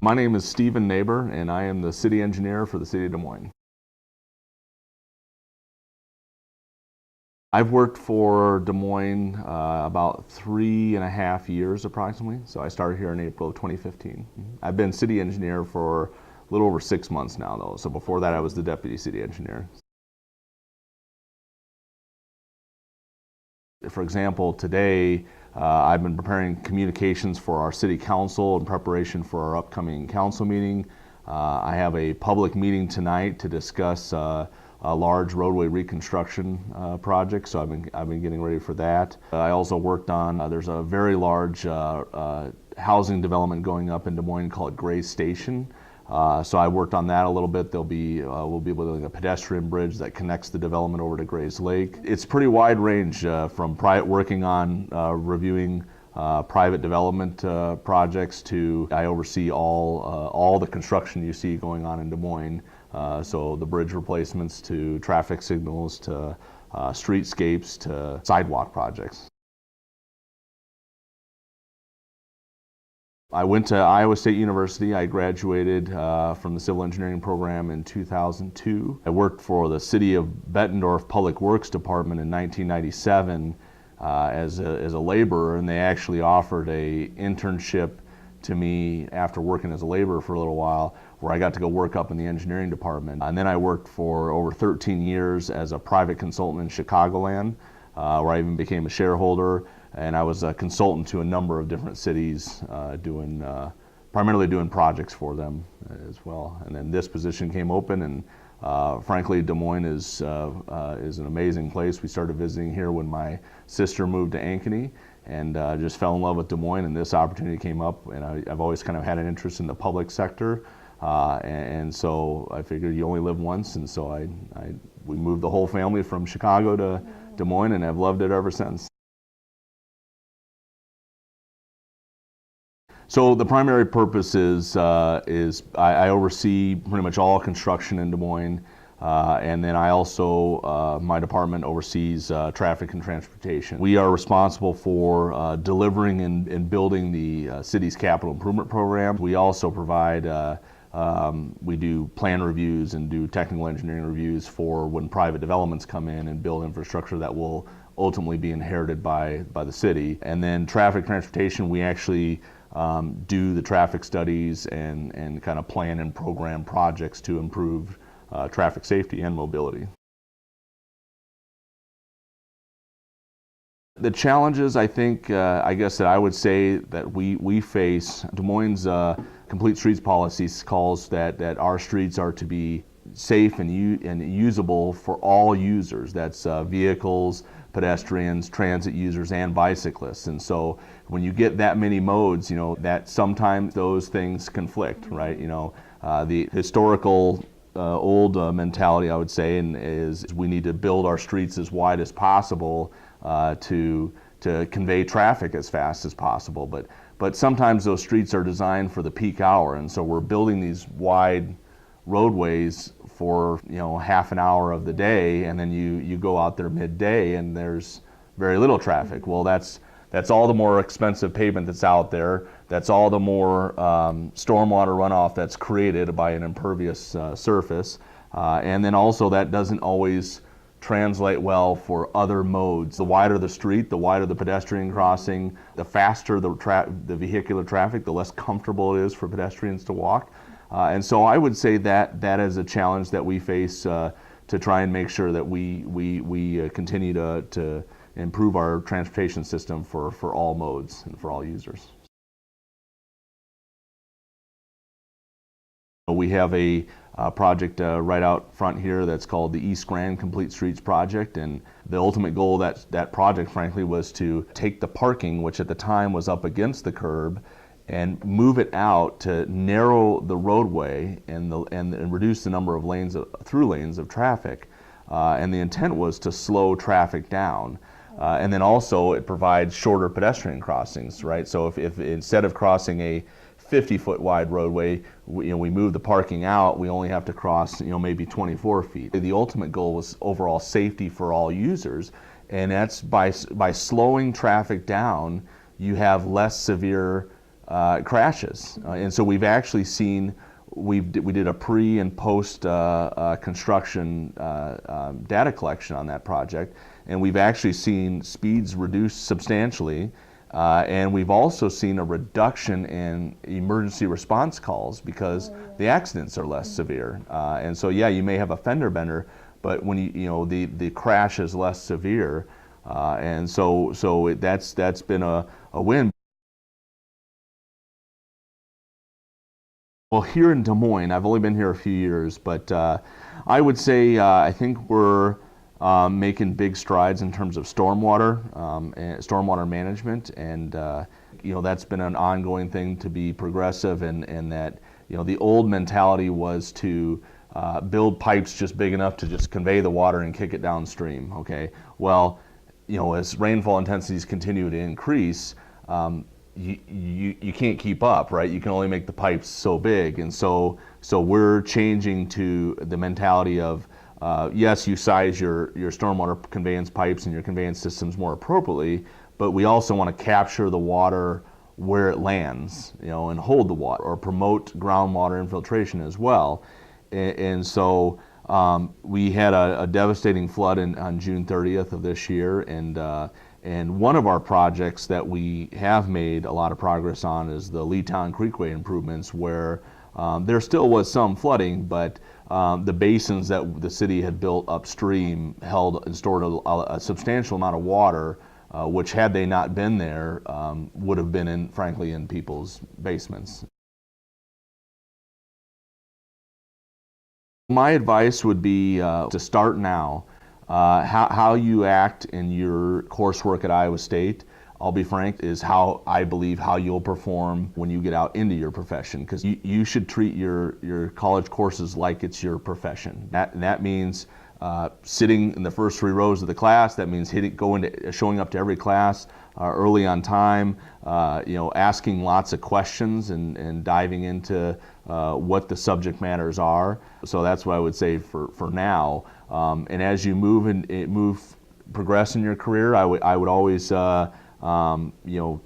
My name is Steve Naber, and I am the city engineer for the city of Des Moines. I've worked for Des Moines about 3.5 years approximately. So I started here in April of 2015. I've been city engineer for a little over 6 months now though. So before that I was the deputy city engineer. For example, today I've been preparing communications for our city council in preparation for our upcoming council meeting. I have a public meeting tonight to discuss a large roadway reconstruction project, so I've been getting ready for that. I also worked on, there's a very large housing development going up in Des Moines called Gray's Station. So I worked on that a little bit. We'll be building a pedestrian bridge that connects the development over to Gray's Lake. It's pretty wide range from working on reviewing private development projects to I oversee all the construction you see going on in Des Moines. So the bridge replacements to traffic signals to streetscapes to sidewalk projects. I went to Iowa State University. I graduated from the civil engineering program in 2002. I worked for the City of Bettendorf Public Works Department in 1997 as a laborer, and they actually offered an internship to me after working as a laborer for a little while, where I got to go work up in the engineering department. And then I worked for over 13 years as a private consultant in Chicagoland, where I even became a shareholder. And I was a consultant to a number of different cities, primarily doing projects for them as well. And then this position came open, and frankly, Des Moines is an amazing place. We started visiting here when my sister moved to Ankeny, and just fell in love with Des Moines. And this opportunity came up, and I've always kind of had an interest in the public sector, and so I figured you only live once, and so we moved the whole family from Chicago to Des Moines, and I've loved it ever since. So the primary purpose is I oversee pretty much all construction in Des Moines, and then I also, my department oversees traffic and transportation. We are responsible for delivering and building the city's capital improvement program. We also provide, we do plan reviews and do technical engineering reviews for when private developments come in and build infrastructure that will ultimately be inherited by the city. And then traffic transportation, we actually do the traffic studies and kind of plan and program projects to improve traffic safety and mobility. The challenges, I think, I guess that I would say that we face, Des Moines' Complete Streets policy calls that our streets are to be safe and usable for all users. That's vehicles, pedestrians, transit users, and bicyclists. And so when you get that many modes, that sometimes those things conflict, right? The historical old mentality, I would say, is we need to build our streets as wide as possible to convey traffic as fast as possible. But sometimes those streets are designed for the peak hour, and so we're building these wide roadways for half an hour of the day, and then you go out there midday and there's very little traffic. Well, that's all the more expensive pavement that's out there. That's all the more stormwater runoff that's created by an impervious surface, and then also that doesn't always translate well for other modes. The wider the street, the wider the pedestrian crossing, the faster the vehicular traffic, the less comfortable it is for pedestrians to walk. And so I would say that is a challenge that we face to try and make sure that we continue to improve our transportation system for all modes and for all users. We have a project right out front here that's called the East Grand Complete Streets Project, and the ultimate goal of that project, frankly, was to take the parking, which at the time was up against the curb, and move it out to narrow the roadway and reduce the number of through lanes of traffic. And the intent was to slow traffic down. And then also it provides shorter pedestrian crossings, right? So if instead of crossing a 50-foot wide roadway, we move the parking out, we only have to cross maybe 24 feet. The ultimate goal was overall safety for all users, and that's by slowing traffic down, you have less severe crashes. And so we've actually seen, we did a pre and post construction data collection on that project, and we've actually seen speeds reduce substantially. And we've also seen a reduction in emergency response calls because the accidents are less severe. And so, yeah, you may have a fender bender, but when the crash is less severe, and so that's been a win. Well, here in Des Moines, I've only been here a few years, but I would say I think we're making big strides in terms of stormwater and stormwater management, and that's been an ongoing thing to be progressive, and that the old mentality was to build pipes just big enough to just convey the water and kick it downstream. Okay, well, as rainfall intensities continue to increase, you can't keep up, right? You can only make the pipes so big, and so we're changing to the mentality of yes, you size your stormwater conveyance pipes and your conveyance systems more appropriately, but we also want to capture the water where it lands, and hold the water or promote groundwater infiltration as well. And so we had a devastating flood on June 30th of this year, and one of our projects that we have made a lot of progress on is the Leetown Creekway improvements, where there still was some flooding, but the basins that the city had built upstream held and stored a substantial amount of water, which had they not been there, would have been frankly in people's basements. My advice would be to start now. How you act in your coursework at Iowa State, I'll be frank, is how I believe how you'll perform when you get out into your profession, because you should treat your college courses like it's your profession. That means sitting in the first 3 rows of the class. That means showing up to every class early on time, asking lots of questions and diving into what the subject matters are. So that's what I would say for now. And as you progress in your career, I would always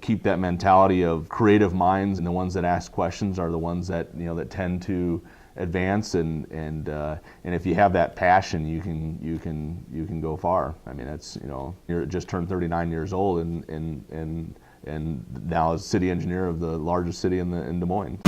keep that mentality of creative minds, and the ones that ask questions are the ones that that tend to advance, and if you have that passion, you can go far. I mean, that's you're just turned 39 years old, and now as city engineer of the largest city in Des Moines.